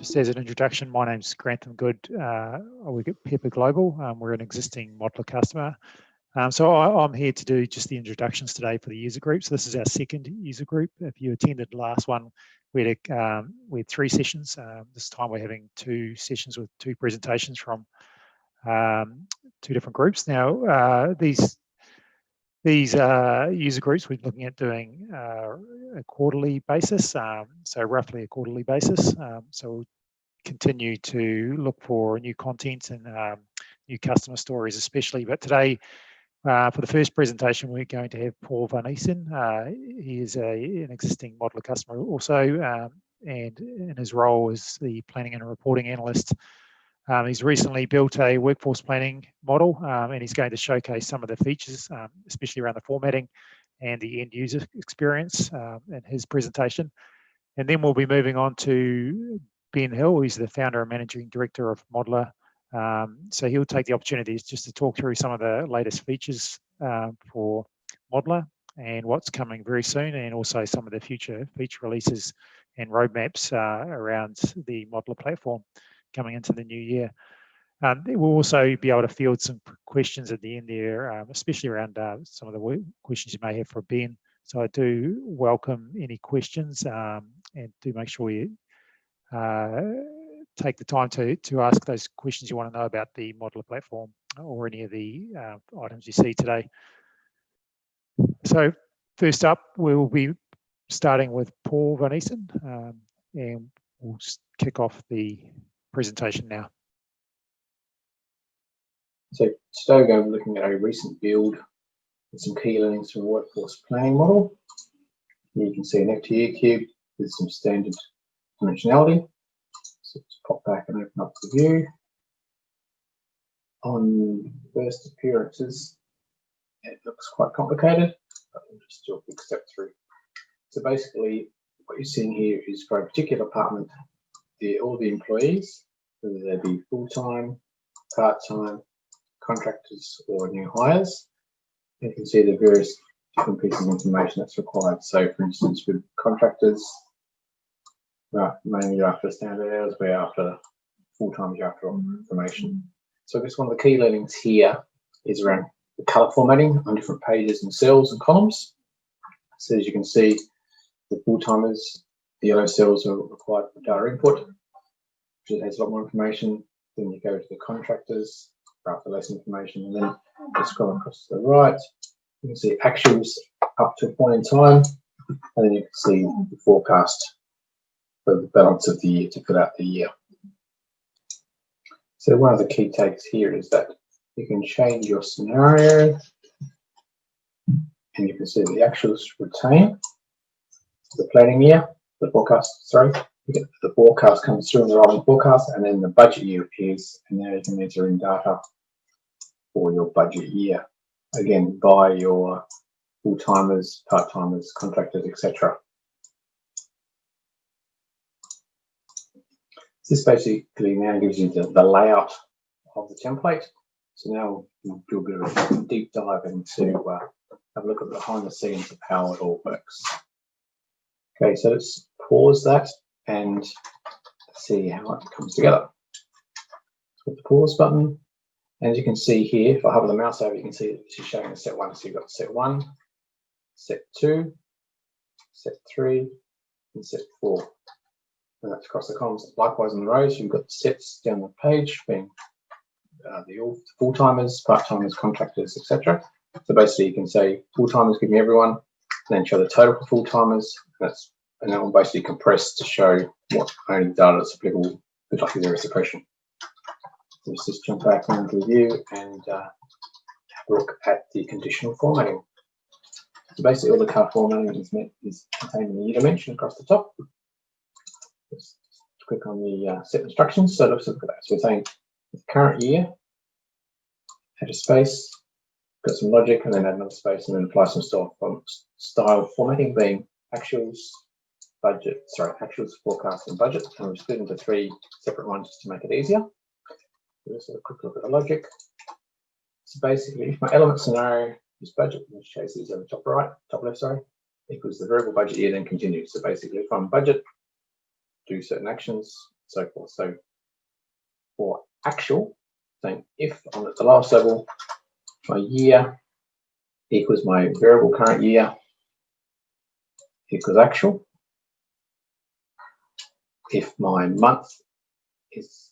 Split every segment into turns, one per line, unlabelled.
just as an introduction, my name's Grantham Good. I work at Pepper Global. We're an existing MODLR customer. So I'm here to do just the introductions today for the user group. So this is our second user group. If you attended the last one, we had 3 sessions. This time we're having 2 sessions with 2 presentations from 2 different groups. Now, these user groups we're looking at doing a quarterly basis, so roughly a quarterly basis. So we'll continue to look for new content and new customer stories especially. But today, for the first presentation, we're going to have Paul van Essen. He is an existing MODLR customer also, and in his role as the Planning and Reporting Analyst. He's recently built a workforce planning model, and he's going to showcase some of the features, especially around the formatting and the end user experience in his presentation. And then we'll be moving on to Ben Hill, who's the founder and managing director of MODLR. So he'll take the opportunity just to talk through some of the latest features for MODLR and what's coming very soon, and also some of the future feature releases and roadmaps around the MODLR platform coming into the new year. We'll also be able to field some questions at the end there, especially around some of the questions you may have for Ben. So I do welcome any questions, and do make sure you take the time to ask those questions you want to know about the MODLR platform or any of the items you see today. So first up, we'll be starting with Paul van Essen, and we'll kick off the presentation now.
So today we're going to be looking at a recent build with some key learnings from a workforce planning model. Here you can see an FTE cube with some standard dimensionality. So let's pop back and open up the view. On first appearances, it looks quite complicated, but we'll just do a quick step through. So basically, what you're seeing here is for a particular department, all the employees, whether they be full-time, part-time, contractors, or new hires. You can see the various different pieces of information that's required. So, for instance, with contractors, mainly after standard hours, we're after full-time, you're after information. So I guess one of the key learnings here is around the colour formatting on different pages and cells and columns. So as you can see, the full-timers, the yellow cells are required for data input, which has a lot more information. Then you go to the contractors, after less information, and then just scroll across to the right. You can see actuals up to a point in time, and then you can see the forecast for the balance of the year to fill out the year. So one of the key takes here is that you can change your scenario, and you can see the actuals retain the planning year, the forecast, sorry. The forecast comes through in the rolling forecast, and then the budget year appears, and now you can enter in data for your budget year, again by your full-timers, part-timers, contractors, etc. This basically now gives you the layout of the template. So now we'll do a bit of a deep dive into have a look at the behind the scenes of how it all works. Okay, so let's pause that and see how it comes together. So with the pause button, and as you can see here, if I hover the mouse over, you can see this is showing the set 1. So you've got set 1, set 2, set 3, and set 4. And that's across the columns. Likewise on the rows, you've got the sets down the page being the full-timers, part-timers, contractors, etc. So basically you can say full-timers, give me everyone, and then show the total for full-timers. And that will basically compress to show what only data that's applicable, particularly zero suppression. Let's just jump back into the view and have a look at the conditional formatting. So basically all the card formatting is contained in the year dimension across the top. Let's click on the set instructions. So let's look at that. So we're saying the current year, add a space, got some logic, and then add another space, and then apply some style formatting being actuals, budget, sorry, actuals, forecast, and budget. And we've split into 3 separate ones just to make it easier. Let's have a quick look at the logic. So basically, if my element scenario is budget, in which case is on the top left, sorry, equals the variable budget year, then continues. So basically, if I'm budget, do certain actions, so forth. So for actual, saying if I'm at the last level, my year equals my variable current year equals actual. If my month is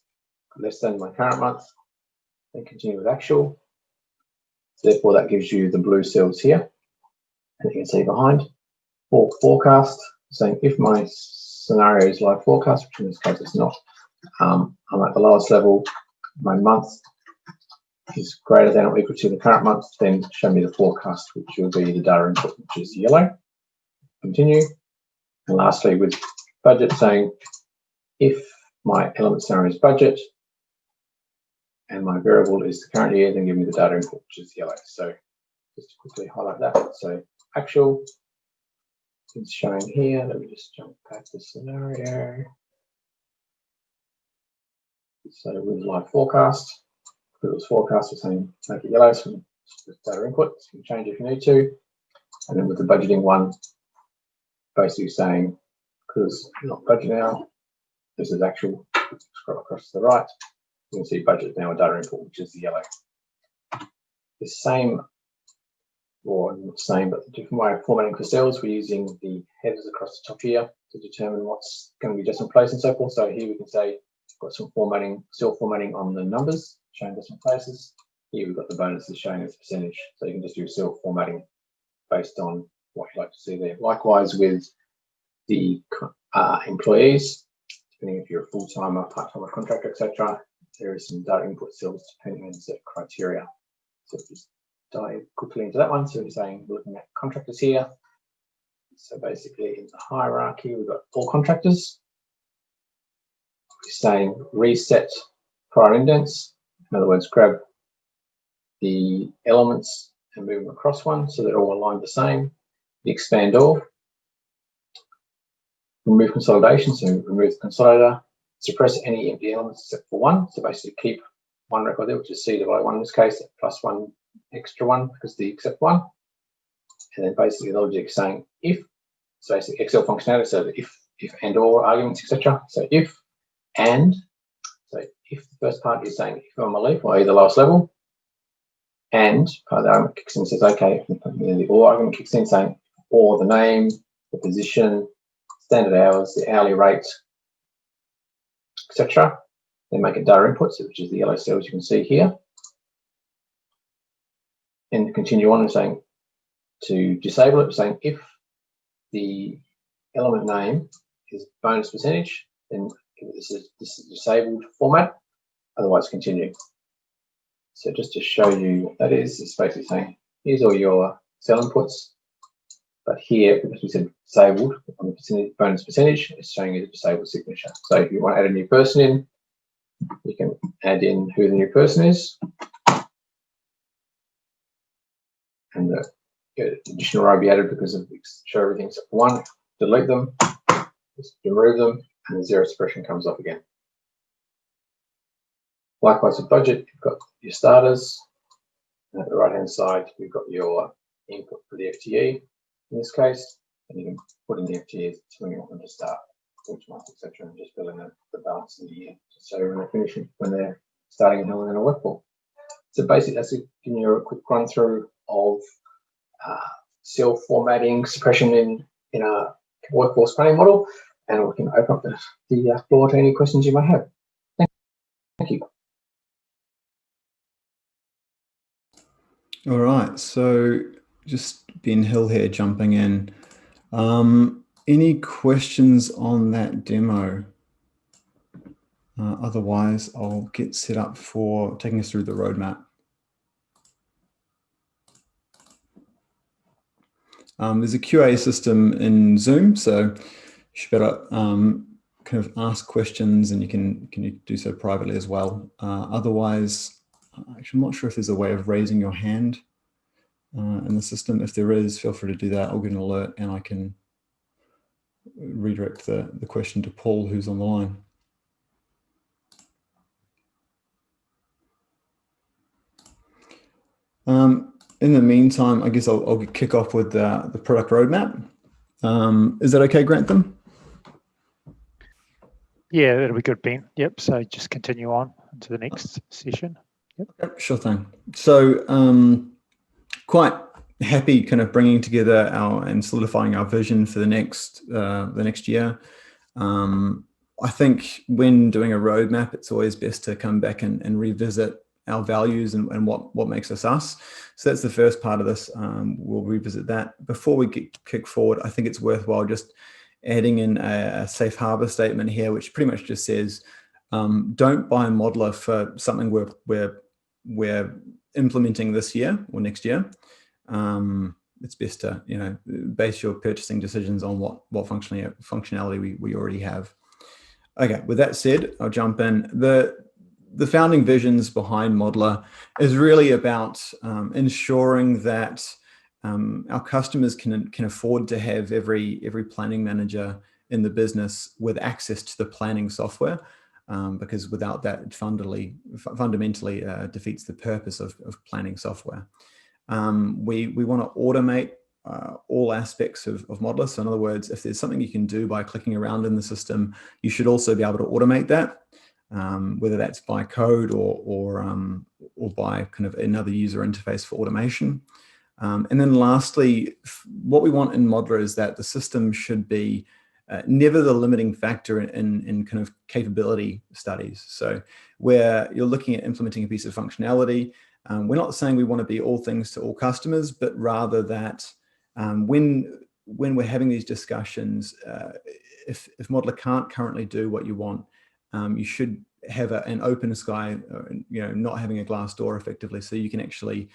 less than my current month, then continue with actual. Therefore, that gives you the blue cells here. And you can see behind for forecast, saying if my scenario is live forecast, which in this case it's not, I'm at the lowest level, my month is greater than or equal to the current month, then show me the forecast, which will be the data input, which is yellow. Continue. And lastly, with budget, saying if my element scenario is budget and my variable is the current year, then give me the data input, which is yellow. So just to quickly highlight that. So actual is showing here. Let me just jump back to scenario. So with live forecast, because it was forecast, we're saying make it yellow, so data input, so you can change if you need to. And then with the budgeting one, basically saying, because I'm not budget now, this is actual, scroll across to the right, you can see budget now a data input, which is the yellow. The same, or not the same, but the different way of formatting for cells, we're using the headers across the top here to determine what's going to be decimal place and so forth. So here we can say, got some formatting, cell formatting on the numbers, showing decimal places. Here we've got the bonuses showing as percentage. So you can just do cell formatting based on what you like to see there. Likewise with the employees, depending if you're a full-timer, part-timer, contractor, etc., there is some data input cells depending on certain criteria. So just dive quickly into that one. So we're saying we're looking at contractors here. So basically in the hierarchy, we've got all contractors. We're saying reset prior indents. In other words, grab the elements and move them across one so they're all aligned the same. The expand all. Remove consolidation, so remove the consolidator. Suppress any empty elements except for one. So basically keep one record there, which is C divided 1 in this case, plus one extra one because the except one. And then basically the logic is saying if, so basically Excel functionality, so if and or arguments, etc. So if and, so if the first part is saying if I'm a leaf, i.e. the last level, and part of the argument kicks in and says, okay, the or argument kicks in saying or the name, the position, standard hours, the hourly rate, etc. Then make it data inputs, which is the yellow cells you can see here. And continue on and saying to disable it, saying if the element name is bonus percentage, then this is disabled format, otherwise continue. So just to show you what that is, it's basically saying here's all your cell inputs, but here, because we said disabled on the percentage, bonus percentage, it's showing you the disabled signature. So if you want to add a new person in, you can add in who the new person is. And the additional row will be added because of show everything except for one. Delete them, just remove them, and the zero expression comes up again. Likewise with budget, you've got your starters. And at the right hand side, you've got your input for the FTE in this case, and you can put in the FTEs when you want them to start, which month, etc., and just fill in the balance of the year. So when they're finishing, when they're starting and how long they're going to work for. So basically, that's giving you a quick run through of cell formatting, suppression in a workforce planning model, and we can open up the floor to any questions you might have. Thank you.
All right, so just Ben Hill here jumping in. Any questions on that demo? Otherwise, I'll get set up for taking us through the roadmap. There's a QA system in Zoom, so you should better kind of ask questions, and you can do so privately as well. Otherwise, actually, I'm not sure if there's a way of raising your hand in the system. If there is, feel free to do that. I'll get an alert and I can redirect the question to Paul, who's on the line. In the meantime, I guess I'll kick off with the product roadmap. Is that okay, Grantham?
Yeah, that'll be good, Ben. Yep. So just continue on to the next session.
Yep, sure thing. So quite happy kind of bringing together and solidifying our vision for the next year. I think when doing a roadmap, it's always best to come back and revisit our values and what makes us us. So that's the first part of this. We'll revisit that. Before we kick forward, I think it's worthwhile just adding in a safe harbor statement here, which pretty much just says, don't buy a MODLR for something we're implementing this year or next year. It's best to base your purchasing decisions on what functionality we already have. Okay, with that said, I'll jump in. The founding visions behind MODLR is really about ensuring that our customers can afford to have every planning manager in the business with access to the planning software, because without that, it fundamentally defeats the purpose of planning software. We want to automate all aspects of MODLR. So in other words, if there's something you can do by clicking around in the system, you should also be able to automate that, whether that's by code or by kind of another user interface for automation. And then lastly, what we want in MODLR is that the system should be never the limiting factor in kind of capability studies. So where you're looking at implementing a piece of functionality, we're not saying we want to be all things to all customers, but rather that when we're having these discussions, if MODLR can't currently do what you want, you should have an open sky, not having a glass door effectively, so you can actually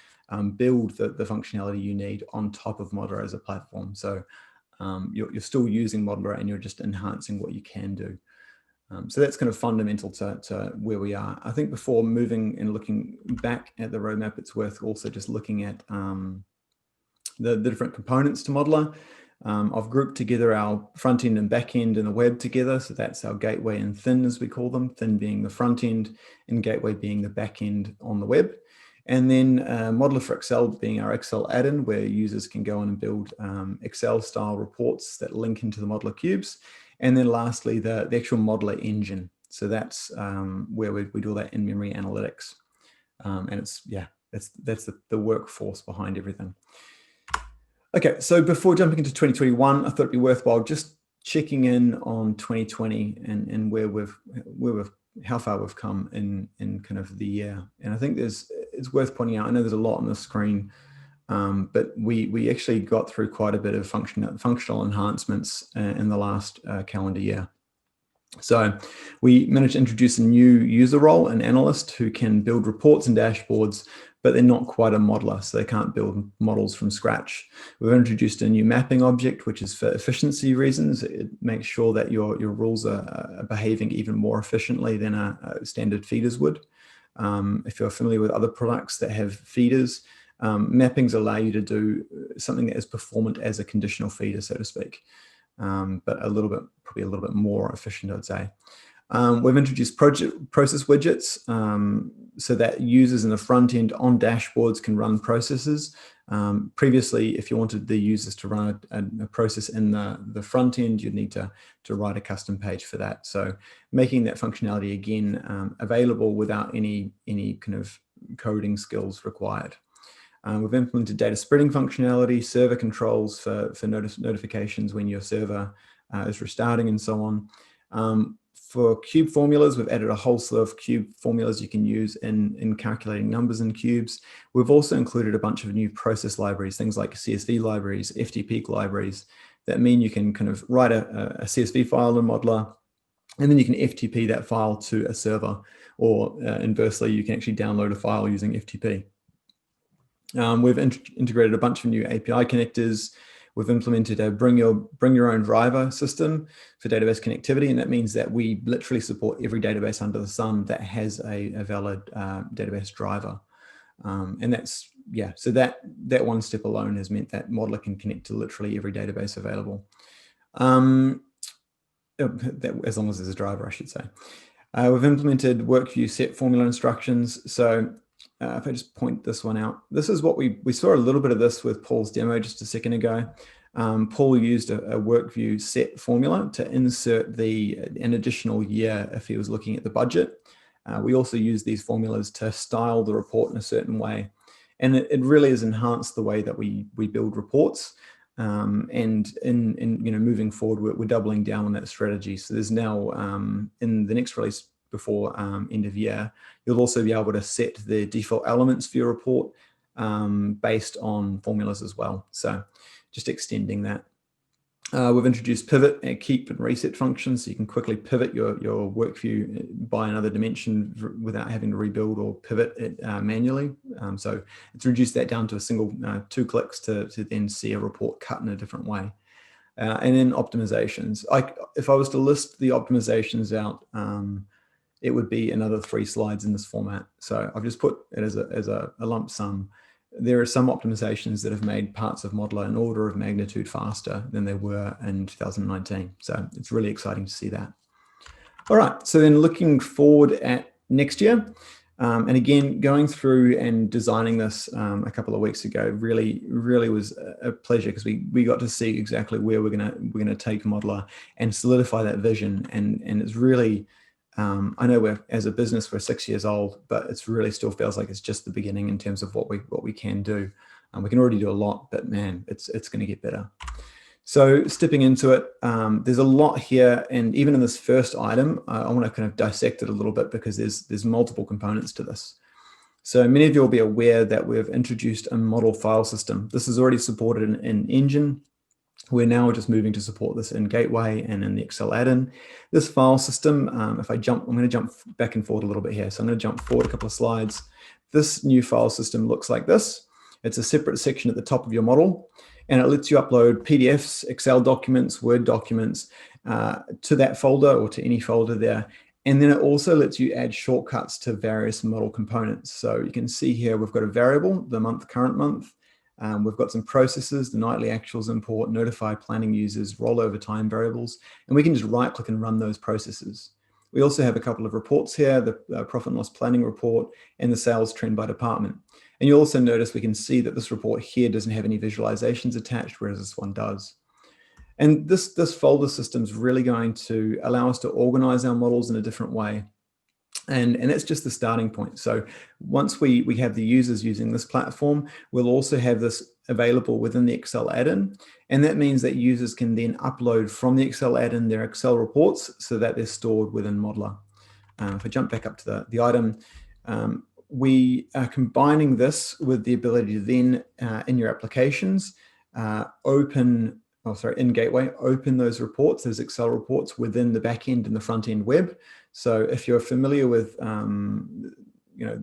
build the functionality you need on top of MODLR as a platform. So you're still using MODLR and you're just enhancing what you can do. So that's kind of fundamental to where we are. I think before moving and looking back at the roadmap, it's worth also just looking at the different components to MODLR. I've grouped together our front end and back end and the web together. So that's our gateway and thin, as we call them, thin being the front end and gateway being the back end on the web. And then MODLR for Excel being our Excel add-in, where users can go in and build Excel style reports that link into the MODLR cubes. And then lastly, the actual MODLR engine. So that's where we do all that in-memory analytics. And that's the workforce behind everything. Okay, so before jumping into 2021, I thought it'd be worthwhile just checking in on 2020 and how far we've come in kind of the year. And I think it's worth pointing out, I know there's a lot on the screen, but we actually got through quite a bit of functional enhancements in the last calendar year. So we managed to introduce a new user role, an analyst, who can build reports and dashboards, but they're not quite a modeler, so they can't build models from scratch. We've introduced a new mapping object, which is for efficiency reasons. It makes sure that your rules are behaving even more efficiently than a standard feeders would. If you're familiar with other products that have feeders, mappings allow you to do something that is performant as a conditional feeder, so to speak, but probably a little bit more efficient, I'd say. We've introduced process widgets so that users in the front end on dashboards can run processes. Previously, if you wanted the users to run a process in the front end, you'd need to write a custom page for that. So making that functionality again available without any kind of coding skills required. We've implemented data spreading functionality, server controls for notifications when your server is restarting and so on. For cube formulas, we've added a whole slew of cube formulas you can use in calculating numbers in cubes. We've also included a bunch of new process libraries, things like CSV libraries, FTP libraries, that mean you can kind of write a CSV file in MODLR, and then you can FTP that file to a server, or inversely, you can actually download a file using FTP. We've integrated a bunch of new API connectors. We've implemented a bring your own driver system for database connectivity, and that means that we literally support every database under the sun that has a valid database driver. And that's, so that one step alone has meant that MODLR can connect to literally every database available. As long as there's a driver, I should say. We've implemented work view set formula instructions. So if I just point this one out, this is what we saw a little bit of this with Paul's demo just a second ago. Paul used a work view set formula to insert an additional year if he was looking at the budget. We also use these formulas to style the report in a certain way. And it really has enhanced the way that we build reports. And in moving forward, we're doubling down on that strategy. So there's now in the next release before end of year, you'll also be able to set the default elements for your report based on formulas as well. So just extending that. We've introduced pivot and keep and reset functions, so you can quickly pivot your work view by another dimension without having to rebuild or pivot it manually. So it's reduced that down to a single 2 clicks to then see a report cut in a different way. And then optimizations. If I was to list the optimizations out, it would be another 3 slides in this format. So I've just put it as a lump sum. There are some optimizations that have made parts of MODLR an order of magnitude faster than they were in 2019. So it's really exciting to see that. All right, so then looking forward at next year, and again, going through and designing this a couple of weeks ago really was a pleasure, because we got to see exactly where we're gonna take MODLR and solidify that vision. And it's really, I know as a business we're 6 years old, but it's really still feels like it's just the beginning in terms of what we can do. We can already do a lot, but man, it's going to get better. So stepping into it, there's a lot here, and even in this first item, I want to kind of dissect it a little bit, because there's multiple components to this. So many of you will be aware that we've introduced a model file system. This is already supported in Engine. We're now just moving to support this in Gateway and in the Excel add-in. This file system, I'm going to jump back and forward a little bit here. So I'm going to jump forward a couple of slides. This new file system looks like this. It's a separate section at the top of your model, and it lets you upload PDFs, Excel documents, Word documents to that folder or to any folder there. And then it also lets you add shortcuts to various model components. So you can see here, we've got a variable, the month, current month. We've got some processes, the nightly actuals import, notify planning users, rollover time variables, and we can just right click and run those processes. We also have a couple of reports here, the profit and loss planning report and the sales trend by department. And you'll also notice we can see that this report here doesn't have any visualizations attached, whereas this one does. And this folder system is really going to allow us to organize our models in a different way. And that's just the starting point. So once we have the users using this platform, we'll also have this available within the Excel add-in. And that means that users can then upload from the Excel add-in their Excel reports so that they're stored within MODLR. If I jump back up to the item, we are combining this with the ability to then, in your applications, in Gateway, open those reports, those Excel reports within the backend and the front end web. So if you're familiar with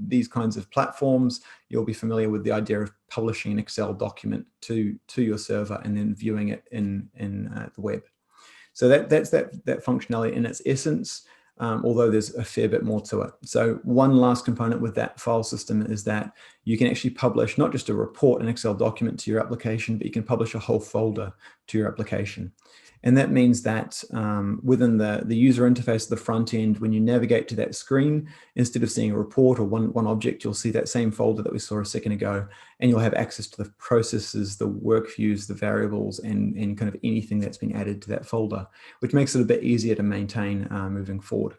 these kinds of platforms, you'll be familiar with the idea of publishing an Excel document to your server and then viewing it in the web. So that's that functionality in its essence, although there's a fair bit more to it. So one last component with that file system is that you can actually publish not just a report, an Excel document to your application, but you can publish a whole folder to your application. And that means that within the user interface of the front end, when you navigate to that screen, instead of seeing a report or one object, you'll see that same folder that we saw a second ago, and you'll have access to the processes, the work views, the variables, and kind of anything that's been added to that folder, which makes it a bit easier to maintain moving forward.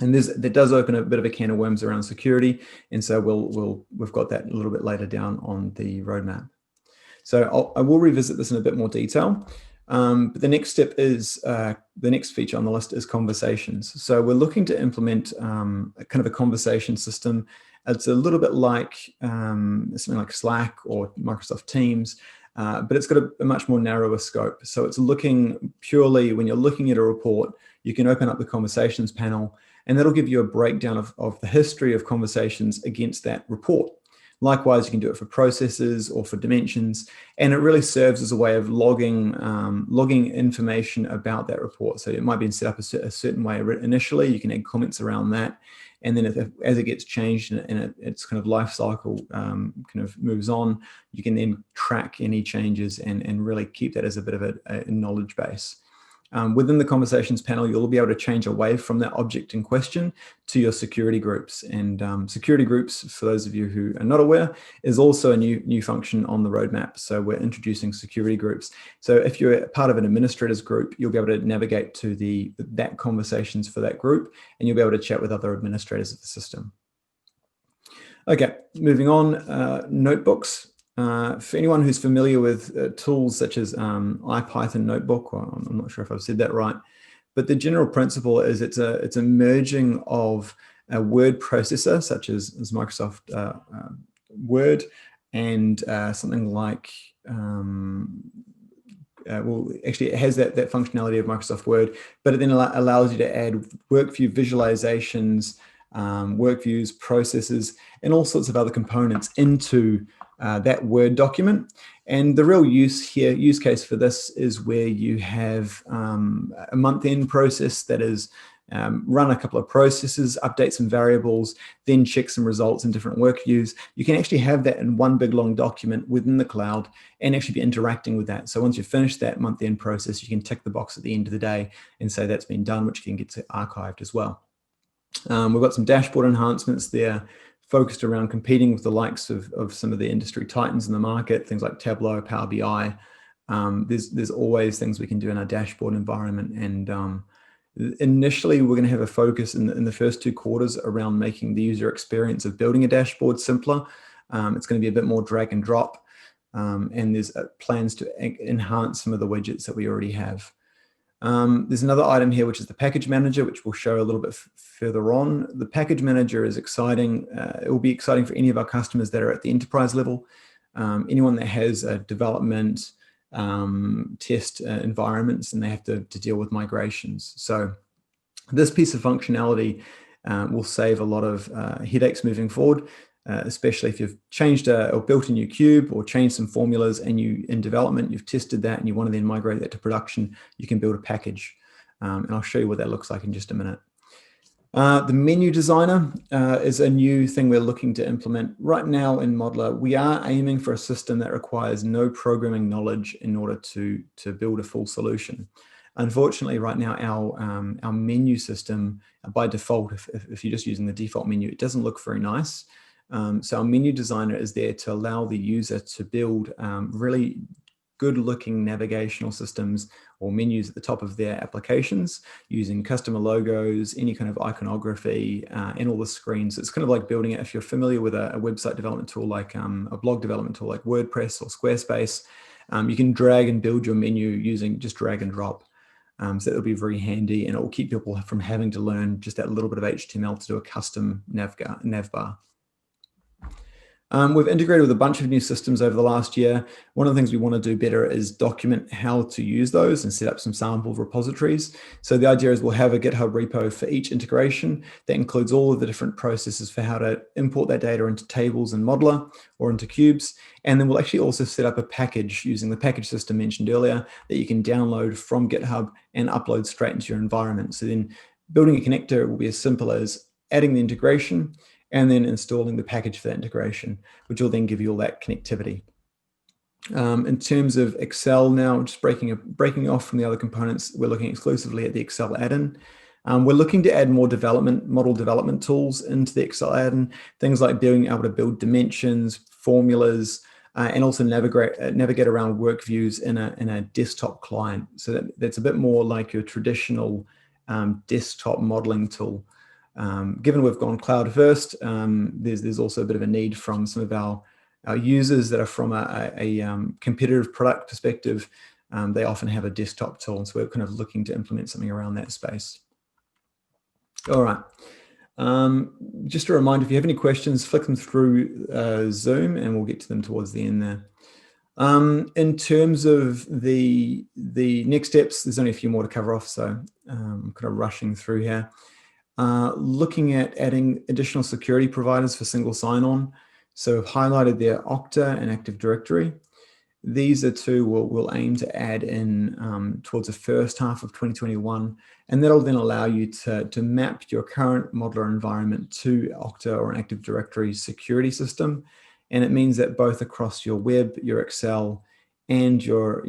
And that does open a bit of a can of worms around security, and so we've got that a little bit later down on the roadmap. So I will revisit this in a bit more detail. But the next step is, the next feature on the list is conversations. So we're looking to implement kind of a conversation system. It's a little bit like something like Slack or Microsoft Teams, but it's got a much more narrower scope. So it's looking purely, when you're looking at a report, you can open up the conversations panel, and that'll give you a breakdown of the history of conversations against that report. Likewise, you can do it for processes or for dimensions, and it really serves as a way of logging information about that report. So it might be set up a certain way initially. You can add comments around that, and then as it gets changed and its kind of life cycle kind of moves on, you can then track any changes and really keep that as a bit of a knowledge base. Within the conversations panel, you'll be able to change away from that object in question to your security groups. And security groups, for those of you who are not aware, is also a new function on the roadmap. So we're introducing security groups. So if you're part of an administrators group, you'll be able to navigate to that conversations for that group, and you'll be able to chat with other administrators of the system. Okay, moving on, notebooks. For anyone who's familiar with tools such as IPython Notebook, or I'm not sure if I've said that right, but the general principle is it's a merging of a word processor such as Microsoft Word and something like, well, actually it has that functionality of Microsoft Word, but it then allows you to add workview visualizations, work views, processes, and all sorts of other components into that Word document. And the real use case for this is where you have a month-end process that is run a couple of processes, update some variables, then check some results in different work views. You can actually have that in one big long document within the cloud and actually be interacting with that. So once you've finished that month-end process, you can tick the box at the end of the day and say that's been done, which can get archived as well. We've got some dashboard enhancements there focused around competing with the likes of some of the industry titans in the market, things like Tableau, Power BI. There's always things we can do in our dashboard environment. And initially, we're going to have a focus in the first 2 quarters around making the user experience of building a dashboard simpler. It's going to be a bit more drag and drop. And there's plans to enhance some of the widgets that we already have. There's another item here, which is the package manager, which we'll show a little bit further on. The package manager is exciting. It will be exciting for any of our customers that are at the enterprise level. Anyone that has a development, test environments, and they have to deal with migrations. So this piece of functionality will save a lot of headaches moving forward. Especially if you've changed or built a new cube or changed some formulas and in development, you've tested that and you want to then migrate that to production, you can build a package. And I'll show you what that looks like in just a minute. The menu designer is a new thing we're looking to implement right now in MODLR. We are aiming for a system that requires no programming knowledge in order to build a full solution. Unfortunately, right now, our menu system, by default, if you're just using the default menu, it doesn't look very nice. So our menu designer is there to allow the user to build really good looking navigational systems or menus at the top of their applications using customer logos, any kind of iconography, and all the screens. It's kind of like building it. If you're familiar with a website development tool like a blog development tool like WordPress or Squarespace, you can drag and build your menu using just drag and drop. So it'll be very handy, and it will keep people from having to learn just that little bit of HTML to do a custom nav bar. We've integrated with a bunch of new systems over the last year. One of the things we want to do better is document how to use those and set up some sample repositories. So the idea is we'll have a GitHub repo for each integration that includes all of the different processes for how to import that data into tables in MODLR or into cubes. And then we'll actually also set up a package using the package system mentioned earlier that you can download from GitHub and upload straight into your environment. So then building a connector will be as simple as adding the integration and then installing the package for that integration, which will then give you all that connectivity. In terms of Excel now, just breaking off from the other components, we're looking exclusively at the Excel add-in. We're looking to add more model development tools into the Excel add-in, things like being able to build dimensions, formulas, and also navigate around work views in a desktop client. So that's a bit more like your traditional desktop modeling tool. Given we've gone cloud first, there's also a bit of a need from some of our users that are from a competitive product perspective. They often have a desktop tool, and so we're kind of looking to implement something around that space. All right. Just a reminder, if you have any questions, flick them through Zoom, and we'll get to them towards the end there. In terms of the next steps, there's only a few more to cover off, so I'm kind of rushing through here. Looking at adding additional security providers for single sign-on. So I've highlighted there Okta and Active Directory. These are two we'll aim to add in towards the first half of 2021. And that'll then allow you to map your current MODLR environment to Okta or an Active Directory security system. And it means that both across your web, your Excel, and your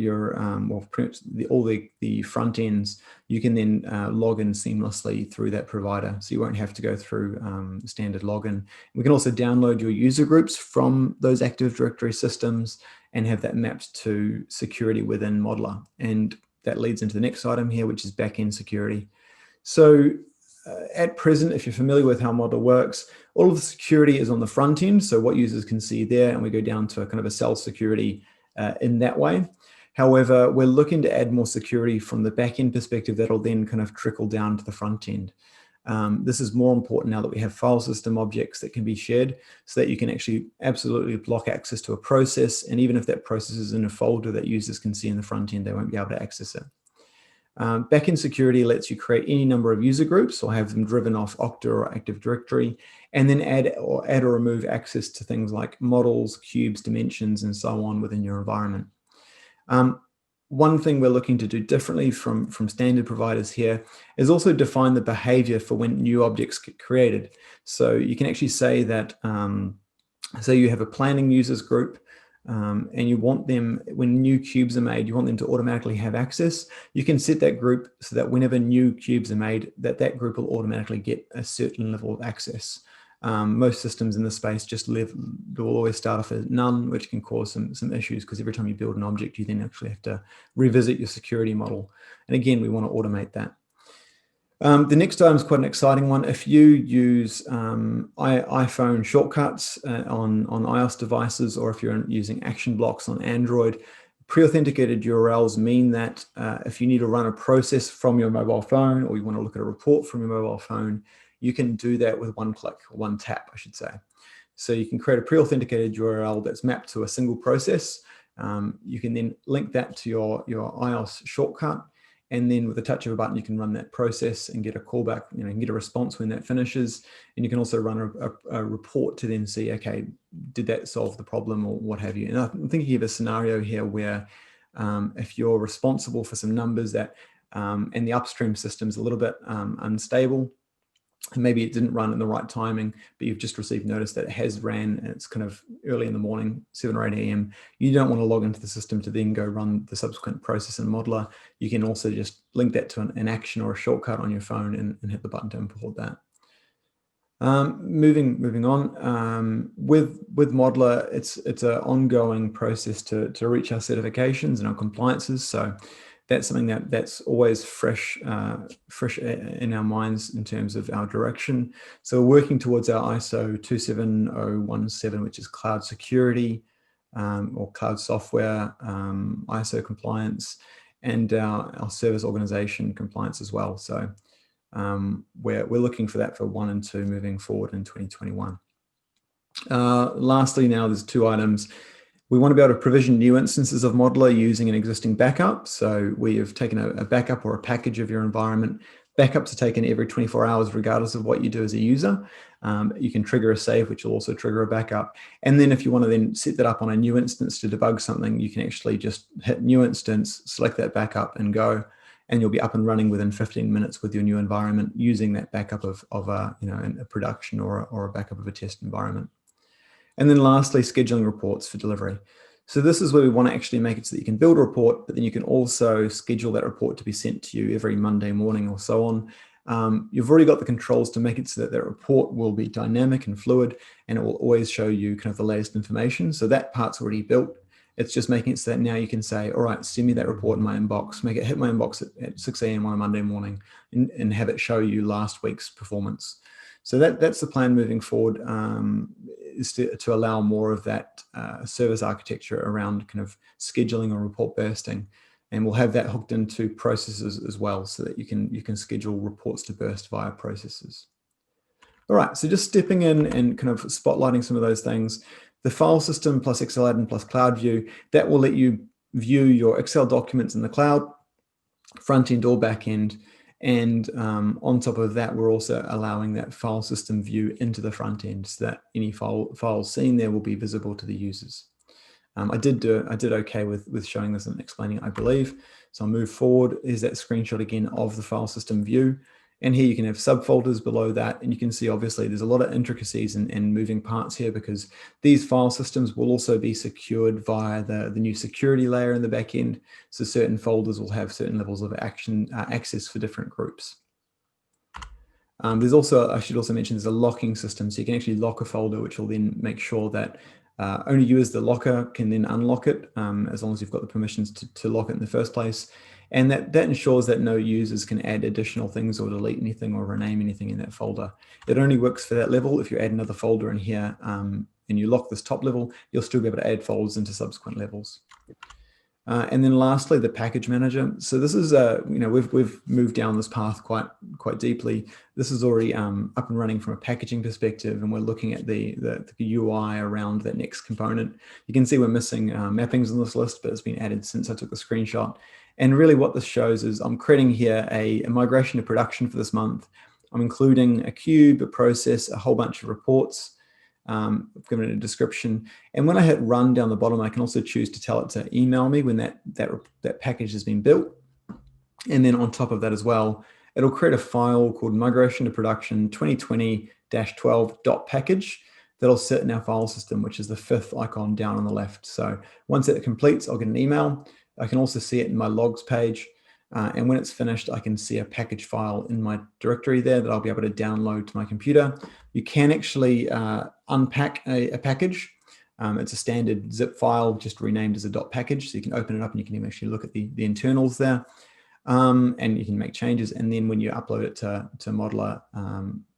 well, pretty much all the front ends, you can then log in seamlessly through that provider. So you won't have to go through standard login. We can also download your user groups from those Active Directory systems and have that mapped to security within MODLR. And that leads into the next item here, which is backend security. So at present, if you're familiar with how MODLR works, all of the security is on the front end. So what users can see there, and we go down to a kind of a self-security in that way. However, we're looking to add more security from the back-end perspective that'll then kind of trickle down to the front end. This is more important now that we have file system objects that can be shared, so that you can actually absolutely block access to a process. And even if that process is in a folder that users can see in the front end, they won't be able to access it. Backend security lets you create any number of user groups or have them driven off Okta or Active Directory, and then add or remove access to things like models, cubes, dimensions, and so on within your environment. One thing we're looking to do differently from standard providers here is also define the behavior for when new objects get created. So you can actually say that, say you have a planning users group, and you want them, when new cubes are made, you want them to automatically have access. You can set that group so that whenever new cubes are made, that group will automatically get a certain level of access. Most systems in the space just will always start off as none, which can cause some issues, because every time you build an object, you then actually have to revisit your security model. And again, we want to automate that. The next item is quite an exciting one. If you use iPhone shortcuts on iOS devices, or if you're using action blocks on Android, pre-authenticated URLs mean that if you need to run a process from your mobile phone, or you want to look at a report from your mobile phone, you can do that with one click, or one tap, I should say. So you can create a pre-authenticated URL that's mapped to a single process. You can then link that to your iOS shortcut, and then with the touch of a button, you can run that process and get a callback, you can get a response when that finishes. And you can also run a report to then see, okay, did that solve the problem or what have you? And I'm thinking of a scenario here where if you're responsible for some numbers that, and the upstream system's a little bit unstable, and maybe it didn't run in the right timing, but you've just received notice that it has ran and it's kind of early in the morning, 7 or 8 a.m. You don't want to log into the system to then go run the subsequent process in MODLR. You can also just link that to an action or a shortcut on your phone and hit the button to import that. Moving on, with MODLR, it's an ongoing process to reach our certifications and our compliances. So that's something that's always fresh in our minds in terms of our direction. So we're working towards our ISO 27017, which is cloud security or cloud software ISO compliance, and our service organization compliance as well. So we're looking for that for 1 and 2 moving forward in 2021. Lastly, now there's 2 items. We want to be able to provision new instances of MODLR using an existing backup. So we have taken a backup or a package of your environment. Backups are taken every 24 hours, regardless of what you do as a user. You can trigger a save, which will also trigger a backup. And then if you want to then set that up on a new instance to debug something, you can actually just hit new instance, select that backup and go, and you'll be up and running within 15 minutes with your new environment using that backup of a production or a backup of a test environment. And then lastly, scheduling reports for delivery. So this is where we want to actually make it so that you can build a report, but then you can also schedule that report to be sent to you every Monday morning or so on. You've already got the controls to make it so that that report will be dynamic and fluid, and it will always show you kind of the latest information. So that part's already built. It's just making it so that now you can say, all right, send me that report in my inbox, make it hit my inbox at 6 a.m. on a Monday morning, and have it show you last week's performance. So that's the plan moving forward, is to allow more of that service architecture around kind of scheduling or report bursting. And we'll have that hooked into processes as well, so that you can schedule reports to burst via processes. All right, so just stepping in and kind of spotlighting some of those things. The file system plus Excel add-in plus cloud view, that will let you view your Excel documents in the cloud, front end or back end. And on top of that, we're also allowing that file system view into the front end, so that any files seen there will be visible to the users. I did okay with showing this and explaining it, I believe. So I'll move forward. Here's that screenshot again of the file system view. And here you can have subfolders below that. And you can see, obviously, there's a lot of intricacies and moving parts here, because these file systems will also be secured via the new security layer in the back end. So certain folders will have certain levels of access for different groups. There's also, I should also mention, there's a locking system. So you can actually lock a folder, which will then make sure that only you as the locker can then unlock it, as long as you've got the permissions to lock it in the first place. And that ensures that no users can add additional things or delete anything or rename anything in that folder. It only works for that level. If you add another folder in here and you lock this top level, you'll still be able to add folders into subsequent levels. And then lastly, the package manager. So this is, we've moved down this path quite deeply. This is already up and running from a packaging perspective, and we're looking at the UI around that next component. You can see we're missing mappings on this list, but it's been added since I took the screenshot. And really what this shows is I'm creating here a migration to production for this month. I'm including a cube, a process, a whole bunch of reports. I've given it a description. And when I hit run down the bottom, I can also choose to tell it to email me when that package has been built. And then on top of that as well, it'll create a file called migration to production 2020-12.package that'll sit in our file system, which is the 5th icon down on the left. So once it completes, I'll get an email. I can also see it in my logs page. And when it's finished, I can see a package file in my directory there that I'll be able to download to my computer. You can actually unpack a package. It's a standard zip file, just renamed as a .package. So you can open it up and you can even actually look at the internals there. And you can make changes. And then when you upload it to MODLR,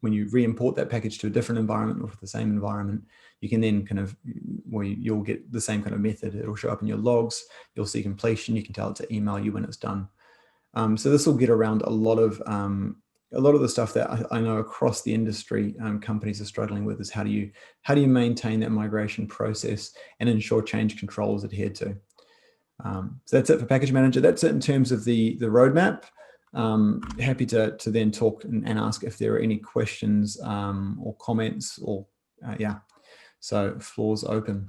when you re-import that package to a different environment or for the same environment, you can then you'll get the same kind of method. It'll show up in your logs. You'll see completion. You can tell it to email you when it's done. So this will get around a lot of the stuff that I know across the industry companies are struggling with, is how do you maintain that migration process and ensure change control is adhered to. So that's it for Package Manager. That's it in terms of the roadmap. Happy to then talk and ask if there are any questions or comments or yeah. So floor's open.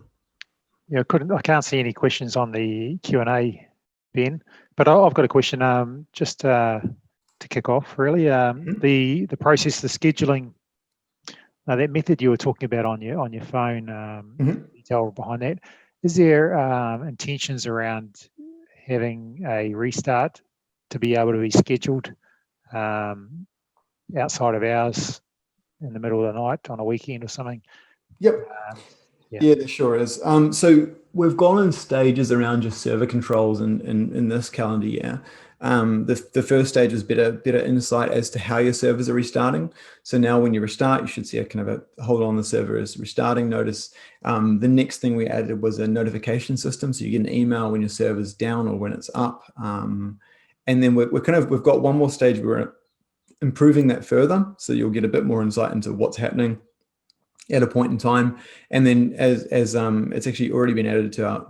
Yeah, I can't see any questions on the Q&A, Ben, but I've got a question just to kick off really. The process, the scheduling, that method you were talking about on your phone, detail behind that. Is there intentions around having a restart to be able to be scheduled outside of hours in the middle of the night on a weekend or something?
Yep. Yeah, there sure is. So we've gone in stages around just server controls in this calendar year. The first stage was better insight as to how your servers are restarting. So now when you restart, you should see a kind of a hold on, the server is restarting notice. The next thing we added was a notification system. So you get an email when your server's down or when it's up. And then we've got one more stage where we're improving that further. So you'll get a bit more insight into what's happening at a point in time. And then as it's actually already been added to our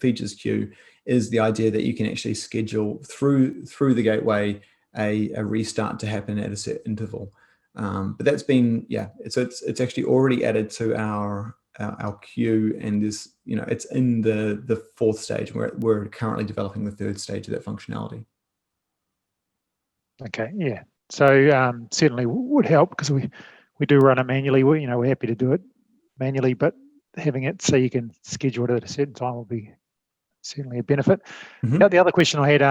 features queue, is the idea that you can actually schedule through the gateway a restart to happen at a set interval. But that's been, so it's actually already added to our queue, and is, it's in the 4th stage. We're currently developing the 3rd stage of that functionality.
Okay, yeah. So certainly would help, because we do run it manually. We're happy to do it manually, but having it so you can schedule it at a certain time will be certainly a benefit. The other question I had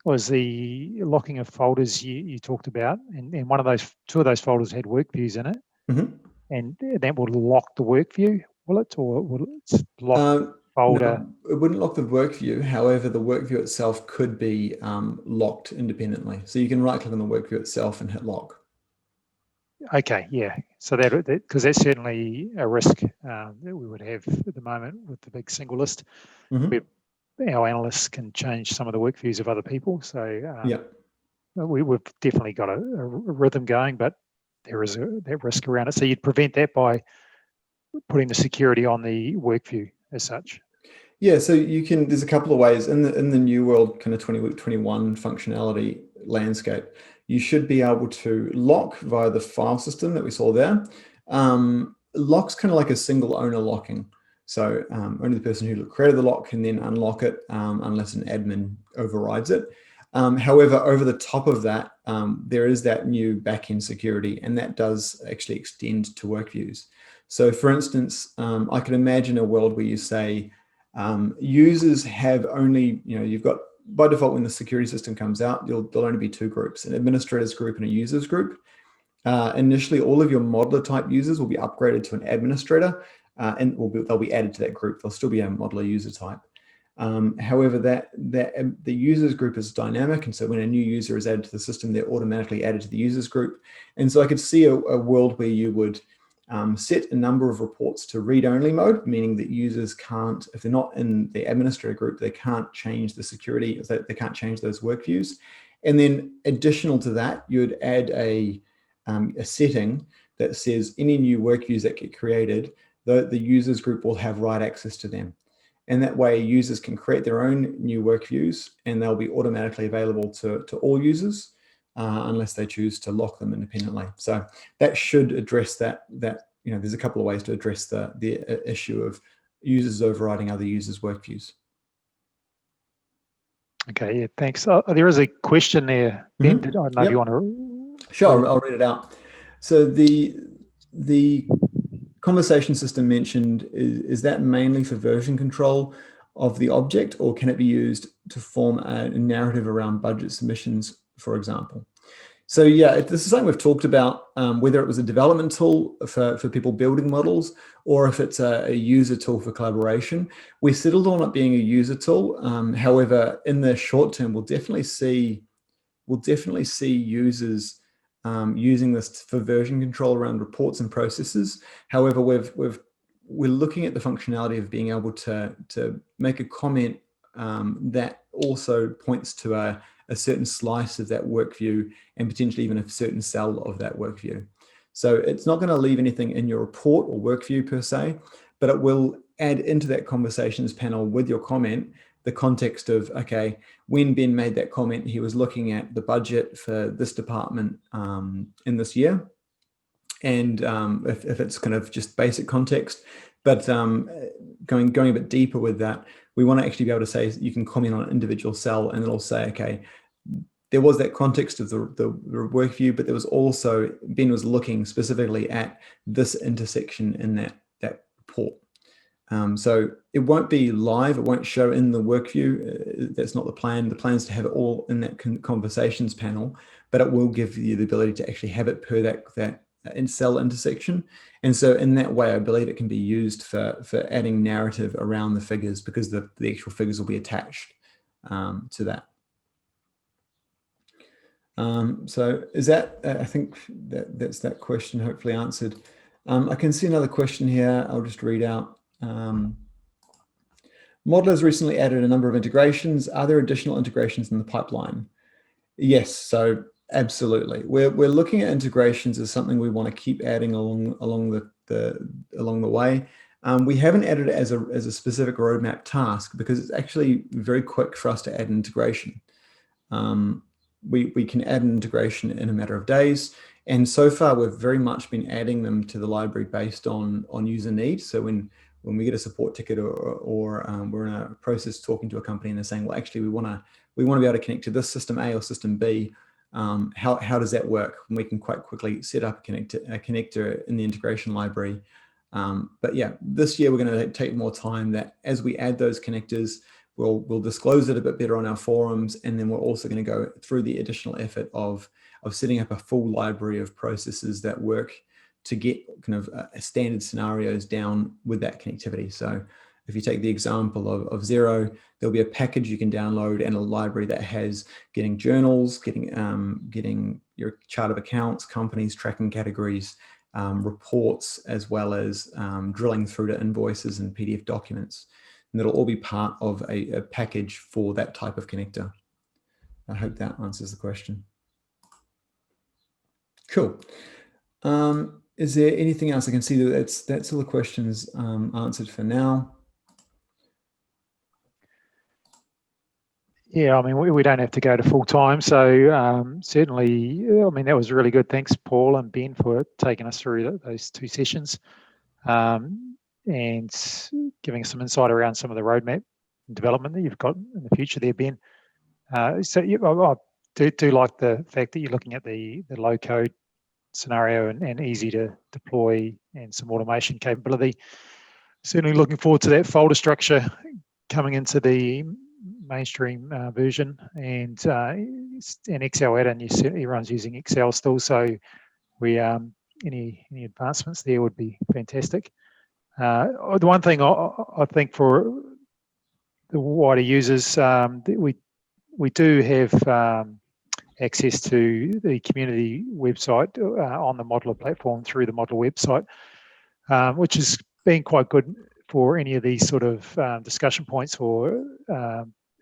was the locking of folders you talked about, and two of those folders had work views in it, and that will lock the work view, will it, or will it lock folder?
No, it wouldn't lock the work view. However, the work view itself could be locked independently. So you can right click on the work view itself and hit lock. Okay,
yeah. So that because that's certainly a risk that we would have at the moment with the big single list. Where our analysts can change some of the work views of other people. So we've definitely got a rhythm going, but there is that risk around it. So you'd prevent that by putting the security on the work view as such.
Yeah, so you can. There's a couple of ways in the new world kind of 2021 functionality landscape. You should be able to lock via the file system that we saw there. Lock's kind of like a single owner locking. So only the person who created the lock can then unlock it unless an admin overrides it. However, over the top of that, there is that new backend security, and that does actually extend to work views. So for instance, I can imagine a world where you say users have only, you've got, by default, when the security system comes out, there'll only be two groups, an administrators group and a users group. Initially, all of your modeler type users will be upgraded to an administrator, and they'll be added to that group. They'll still be a modeler user type. However, the users group is dynamic, and so when a new user is added to the system, they're automatically added to the users group. And so I could see a world where you would set a number of reports to read-only mode, meaning that users can't, if they're not in the administrator group, they can't change the security, they can't change those work views. And then additional to that, you would add a setting that says any new work views that get created, the users group will have write access to them. And that way users can create their own new work views, and they'll be automatically available to all users unless they choose to lock them independently. So that should address that there's a couple of ways to address the issue of users overriding other users' work views.
Okay, yeah, thanks. There is a question there, Ben. I don't know if you want to...
Sure, I'll read it out. So the conversation system mentioned, is that mainly for version control of the object, or can it be used to form a narrative around budget submissions, for example? So yeah, this is something we've talked about, whether it was a development tool for people building models, or if it's a user tool for collaboration. We settled on it being a user tool. However, in the short term, we'll definitely see users using this for version control around reports and processes. However, we're looking at the functionality of being able to make a comment that also points to a certain slice of that work view, and potentially even a certain cell of that work view. So it's not going to leave anything in your report or work view per se, but it will add into that conversations panel with your comment the context of, okay, when Ben made that comment, he was looking at the budget for this department in this year. And if it's kind of just basic context, but going a bit deeper with that, we want to actually be able to say, you can comment on an individual cell, and it'll say, okay, there was that context of the work view, but there was also, Ben was looking specifically at this intersection in that report. So it won't be live, it won't show in the work view. That's not the plan. The plan is to have it all in that conversations panel, but it will give you the ability to actually have it per that in cell intersection. And so in that way, I believe it can be used for adding narrative around the figures, because the actual figures will be attached to that. So is that, I think that's that question hopefully answered. I can see another question here. I'll just read out. MODLR has recently added a number of integrations. Are there additional integrations in the pipeline? Yes, so absolutely. We're looking at integrations as something we want to keep adding along the way. We haven't added it as a specific roadmap task, because it's actually very quick for us to add an integration. We can add an integration in a matter of days. And so far, we've very much been adding them to the library based on user need. So when we get a support ticket or we're in a process talking to a company and they're saying, well, actually, we want to be able to connect to this system A or system B, how does that work? And we can quite quickly set up a connector in the integration library. But yeah, this year we're going to take more time, that as we add those connectors, we'll disclose it a bit better on our forums, and then we're also going to go through the additional effort of setting up a full library of processes that work to get kind of standard scenarios down with that connectivity. So if you take the example of Xero, there'll be a package you can download and a library that has getting journals, getting your chart of accounts, companies, tracking categories, reports, as well as drilling through to invoices and PDF documents. And that'll all be part of a package for that type of connector. I hope that answers the question. Cool. Is there anything else? I can see that that's all the questions answered for now.
Yeah, I mean, we don't have to go to full time. So certainly, I mean, that was really good. Thanks, Paul and Ben, for taking us through those two sessions and giving us some insight around some of the roadmap and development that you've got in the future there, Ben. So I do like the fact that you're looking at the low code scenario and easy to deploy and some automation capability. Certainly looking forward to that folder structure coming into the mainstream version, and an Excel add-in. Everyone's using Excel still, so we any advancements there would be fantastic. The one thing I think for the wider users, we do have access to the community website on the MODLR platform through the MODLR website, which has been quite good for any of these sort of discussion points or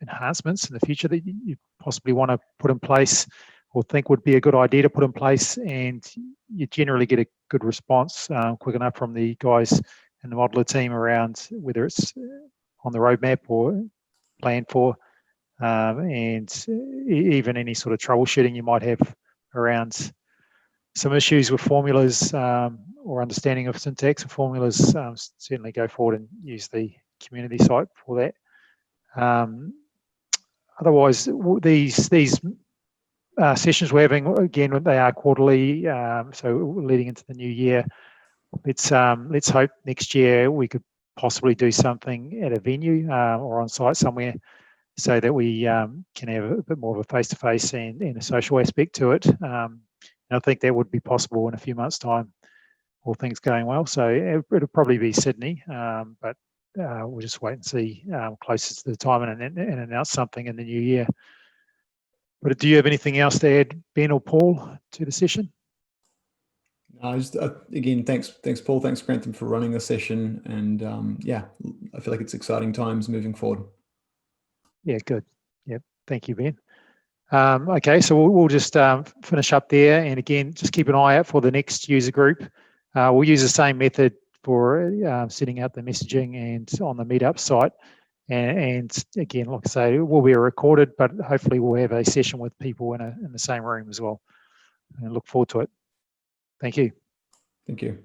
enhancements in the future that you possibly want to put in place or think would be a good idea to put in place, and you generally get a good response quick enough from the guys in the MODLR team around whether it's on the roadmap or planned for, and even any sort of troubleshooting you might have around some issues with formulas or understanding of syntax or formulas. Certainly go forward and use the community site for that. Otherwise, these sessions we're having, again, they are quarterly, so leading into the new year. Let's hope next year we could possibly do something at a venue or on site somewhere, so that we can have a bit more of a face-to-face and a social aspect to it. And I think that would be possible in a few months' time, all things going well. So it'll probably be Sydney, but we'll just wait and see closer to the time and announce something in the new year. But do you have anything else to add, Ben or Paul, to the session?
Again, thanks Paul, thanks Grantham for running the session, and yeah, I feel like it's exciting times moving forward.
Yeah, good. Yeah, thank you, Ben. Okay, so we'll just finish up there, and again, just keep an eye out for the next user group. We'll use the same method for setting out the messaging and on the meetup site. And again, like I say, it will be recorded, but hopefully we'll have a session with people in the same room as well. And look forward to it. Thank you.
Thank you.